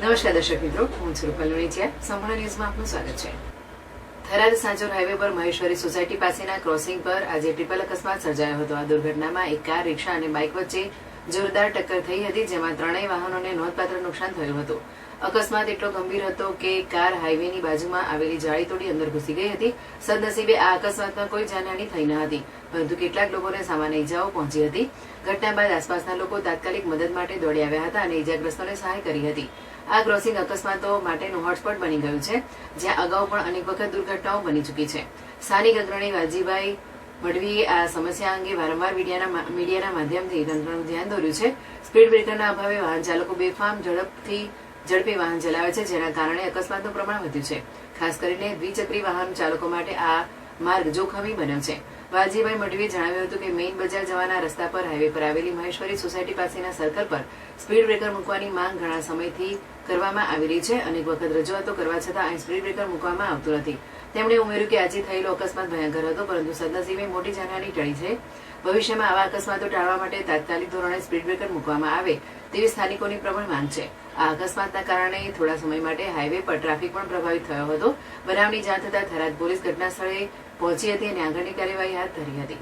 નમસ્કાર દર્શક મિત્રો, હું છું રૂપલ લુણીચિયા. સંપૂર્ણ ન્યૂઝમાં આપનું સ્વાગત છે. થરાદ સાંચોર હાઈવે પર મહેશ્વરી સોસાયટી પાસેના ક્રોસિંગ પર આજે ટ્રિપલ અકસ્માત સર્જાયો હતો. આ દુર્ઘટનામાં એક કાર, રિક્ષા અને બાઇક વચ્ચે જોરદાર ટક્કર થઈ હતી, જેમાં ત્રણેય વાહનોને નોંધપાત્ર નુકસાન થયું હતું. અકસ્માત એટલો ગંભીર હતો કે કાર હાઈવેની બાજુમાં આવેલી જાળી તોડી અંદર ઘૂસી ગઈ હતી. સદનસીબે આ અકસ્માતમાં કોઈ જાનહાની થઈ ન હતી, પરંતુ કેટલાક લોકોને સામાન્ય ઇજાઓ પહોંચી હતી. ઘટના બાદ આસપાસના લોકો તાત્કાલિક મદદ માટે દોડી આવ્યા હતા અને ઇજાગ્રસ્તોને સહાય કરી હતી. આ ક્રોસિંગ અકસ્માતો માટેનું હોટસ્પોટ બની ગયું છે, જ્યાં અગાઉ પણ અનેક વખત દુર્ઘટનાઓ બની ચૂકી છે. સ્થાનિક અગ્રણી વાલજીભાઈ મઢવીએ આ સમસ્યા અંગે વારંવાર મીડિયાના માધ્યમથી તંત્રનું ધ્યાન દોર્યું છે. સ્પીડ બ્રેકરના અભાવે વાહન ચાલકો બેફામ ઝડપી વાહન ચલાવે છે, જેના કારણે અકસ્માતનું પ્રમાણ વધ્યું છે. ખાસ કરીને દ્વિચક્રી વાહન ચાલકો માટે આ માર્ગ જોખમી બન્યો છે. વાલજીભાઈ મઢવીએ જણાવ્યું હતું કે મેઇન બજાર જવાના રસ્તા પર હાઈવે પર આવેલી મહેશ્વરી સોસાયટી પાસેના સર્કલ પર સ્પીડ બ્રેકર મૂકવાની માંગ ઘણા સમયથી કરવામાં આવી રહી છે. અનેક વખત રજૂઆતો કરવા છતાં અહીં સ્પીડ બ્રેકર મૂકવામાં આવતું નથી. તેમણે ઉમેર્યું કે આજે થયેલો અકસ્માત ભયંકર હતો, પરંતુ સદનસીબે મોટી જાનહાની ટળી છે. ભવિષ્યમાં આવા અકસ્માતો ટાળવા માટે તાત્કાલિક ધોરણે સ્પીડ બ્રેકર મૂકવામાં આવે તેવી સ્થાનિકોની પ્રબળ માંગ છે. આ અકસ્માતના કારણે થોડા સમય માટે હાઈવે પર ટ્રાફિક પણ પ્રભાવિત થયો હતો. બનાવની જાણ થતાં થરાદ પોલીસ ઘટના સ્થળે પહોંચી હતી અને આગળની કાર્યવાહી હાથ ધરી હતી.